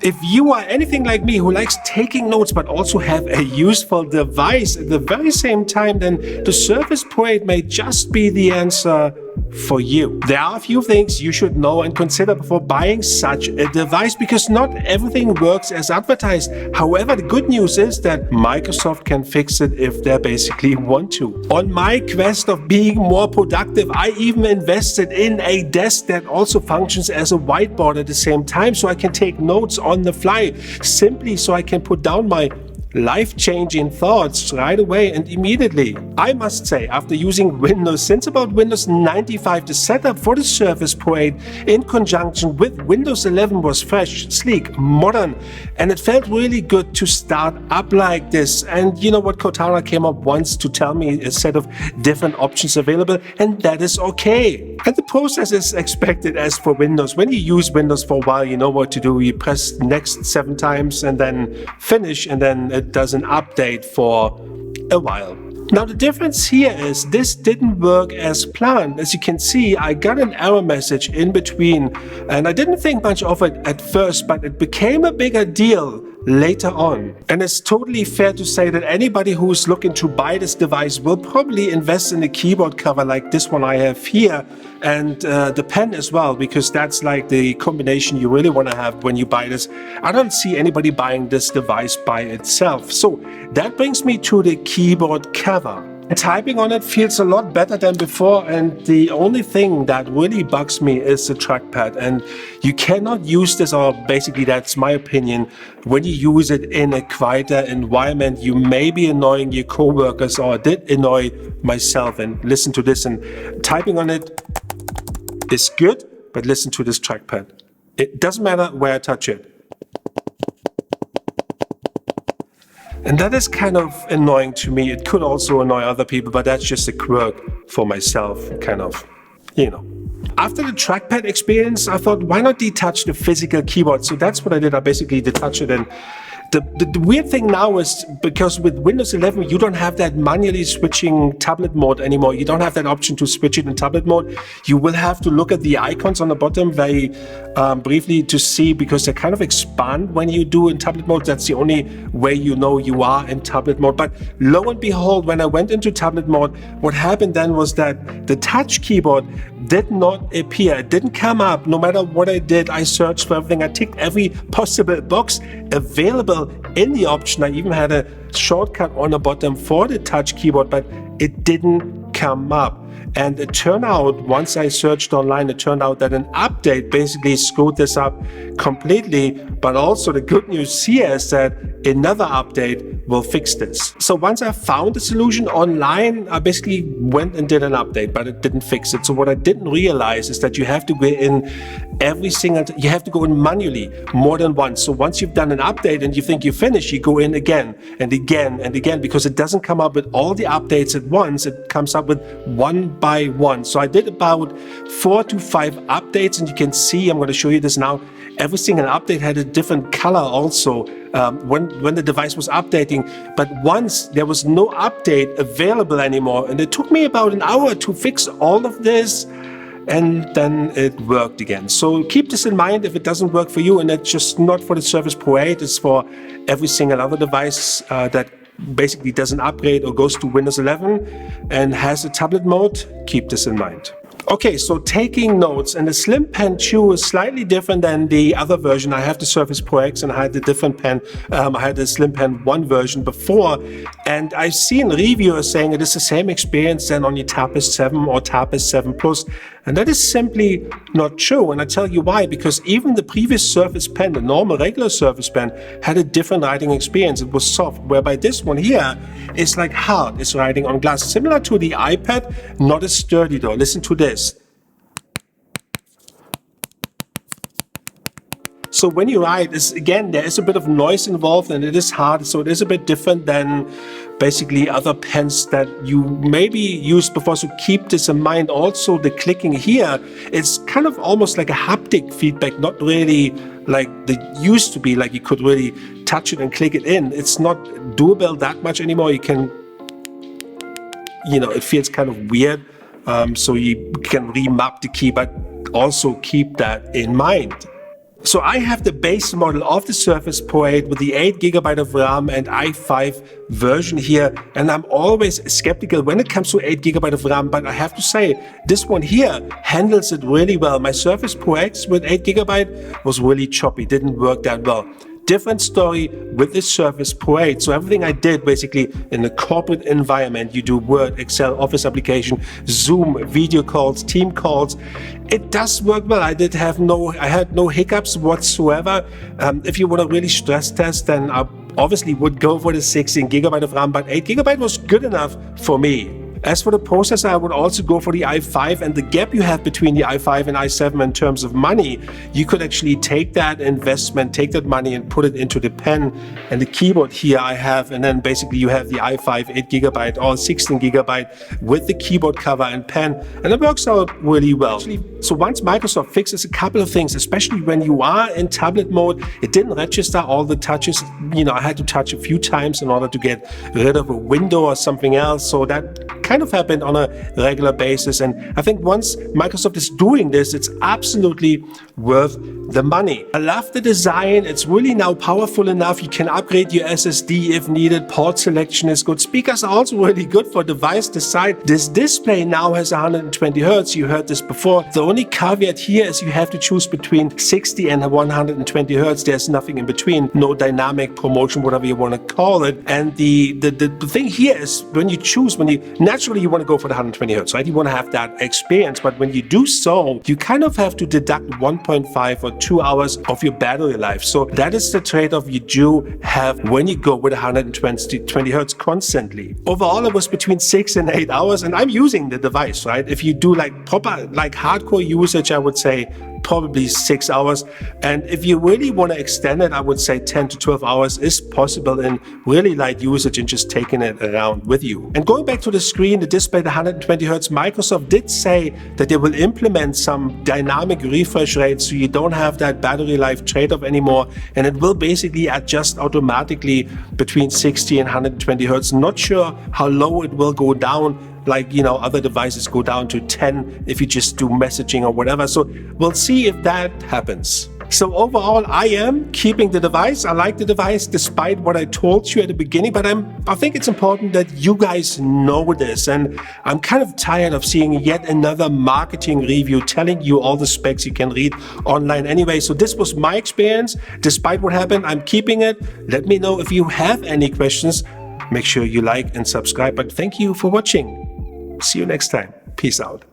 If you are anything like me who likes taking notes but also have a useful device at the very same time, then the Surface Pro 8 may just be the answer for you. There are a few things you should know and consider before buying such a device, because not everything works as advertised. However, the good news is that Microsoft can fix it if they basically want to. On my quest of being more productive, I even invested in a desk that also functions as a whiteboard at the same time, so I can take notes on the fly, simply so I can put down my life-changing thoughts right away and immediately. I must say, after using Windows since about Windows 95, the setup for the Surface Pro 8 in conjunction with Windows 11 was fresh, sleek, modern, and it felt really good to start up like this. And you know what, Cortana came up once to tell me a set of different options available, and that is okay. And the process is expected as for Windows. When you use Windows for a while, you know what to do. You press next 7 times and then finish, and then it does an update for a while. Now the difference here is this didn't work as planned. As you can see, I got an error message in between, and I didn't think much of it at first, but it became a bigger deal later on. And it's totally fair to say that anybody who's looking to buy this device will probably invest in a keyboard cover like this one I have here, and the pen as well, because that's like the combination you really want to have when you buy this. I don't see anybody buying this device by itself. So that brings me to the keyboard cover. Typing on it feels a lot better than before, and the only thing that really bugs me is the trackpad. And you cannot use this, or basically that's my opinion, when you use it in a quieter environment. You may be annoying your co-workers, or did annoy myself. And listen to this, and typing on it is good, but listen to this trackpad. It doesn't matter where I touch it. And that is kind of annoying to me. It could also annoy other people, but that's just a quirk for myself, kind of, you know. After the trackpad experience, I thought, why not detach the physical keyboard? So that's what I did. I basically detached it, and the weird thing now is, because with Windows 11 you don't have that manually switching tablet mode anymore. You don't have that option to switch it in tablet mode. You will have to look at the icons on the bottom very briefly to see, because they kind of expand when you do in tablet mode. That's the only way you know you are in tablet mode. But lo and behold, when I went into tablet mode, what happened then was that the touch keyboard did not appear. It didn't come up. No matter what I did, I searched for everything. I ticked every possible box available in the option. I even had a shortcut on the bottom for the touch keyboard, but it didn't come up. And it turned out, once I searched online, it turned out that an update basically screwed this up completely. But also the good news here is that another update will fix this. So once I found the solution online, I basically went and did an update, but it didn't fix it. So what I didn't realize is that you have to go in you have to go in manually more than once. So once you've done an update and you think you finished, you go in again and again and again, because it doesn't come up with all the updates at once. It comes up with one by one. So I did about 4 to 5 updates, and you can see, I'm going to show you this now, every single update had a different color also when the device was updating. But once there was no update available anymore, and it took me about an hour to fix all of this, and then it worked again. So keep this in mind if it doesn't work for you, and it's just not for the Surface Pro 8, it's for every single other device that basically doesn't upgrade or goes to Windows 11 and has a tablet mode. Keep this in mind. Okay, so taking notes, and the Slim Pen 2 is slightly different than the other version. I have the Surface Pro X, and I had the different pen. I had the Slim Pen 1 version before, and I've seen reviewers saying it is the same experience than on your Tapis 7 or Tapis 7 Plus, and that is simply not true. And I tell you why, because even the previous Surface Pen, the normal regular Surface Pen, had a different writing experience. It was soft, whereby this one here is like hard. It's writing on glass, similar to the iPad, not as sturdy though. Listen to this. So when you write, again, there is a bit of noise involved, and it is hard, so it is a bit different than basically other pens that you maybe used before. So keep this in mind. Also, the clicking here, it's kind of almost like a haptic feedback, not really like it used to be, like you could really touch it and click it in. It's not doable that much anymore. You can, it feels kind of weird. So you can remap the key, but also keep that in mind. So I have the base model of the Surface Pro 8 with the 8GB of RAM and i5 version here, and I'm always skeptical when it comes to 8GB of RAM, but I have to say, this one here handles it really well. My Surface Pro X with 8GB was really choppy, didn't work that well. Different story with the Surface Pro 8. So everything I did basically in the corporate environment, you do Word, Excel, Office application, Zoom, video calls, team calls. It does work well. I had no hiccups whatsoever. If you want to really stress test, then I obviously would go for the 16GB of RAM, but 8GB was good enough for me. As for the processor, I would also go for the i5, and the gap you have between the i5 and i7 in terms of money, you could actually take that investment, take that money and put it into the pen and the keyboard here I have, and then basically you have the i5 8GB or 16GB with the keyboard cover and pen, and it works out really well. So once Microsoft fixes a couple of things, especially when you are in tablet mode, it didn't register all the touches. I had to touch a few times in order to get rid of a window or something else, so that kind of happened on a regular basis. And I think once Microsoft is doing this, it's absolutely worth the money. I love the design. It's really now powerful enough. You can upgrade your SSD if needed. Port selection is good. Speakers are also really good for device design. This display now has 120 Hz. You heard this before. The only caveat here is you have to choose between 60 and 120 Hz. There's nothing in between. No dynamic promotion, whatever you want to call it. And the thing here is when you choose, naturally you want to go for the 120 Hz, right? You want to have that experience. But when you do so, you kind of have to deduct 1.5 or 2 hours of your battery life. So that is the trade-off you do have when you go with 120 Hz constantly. Overall, it was between 6 and 8 hours, and I'm using the device, right? If you do proper hardcore usage, I would say probably 6 hours. And if you really want to extend it, I would say 10 to 12 hours is possible in really light usage and just taking it around with you. And going back to the screen, the display, the 120 Hz, Microsoft did say that they will implement some dynamic refresh rates so you don't have that battery life trade-off anymore, and it will basically adjust automatically between 60 and 120 Hz. Not sure how low it will go down, other devices go down to 10 if you just do messaging or whatever. So we'll see if that happens. So overall, I am keeping the device. I like the device despite what I told you at the beginning, but I think it's important that you guys know this. And I'm kind of tired of seeing yet another marketing review telling you all the specs you can read online anyway. So this was my experience. Despite what happened, I'm keeping it. Let me know if you have any questions. Make sure you like and subscribe. But thank you for watching. See you next time. Peace out.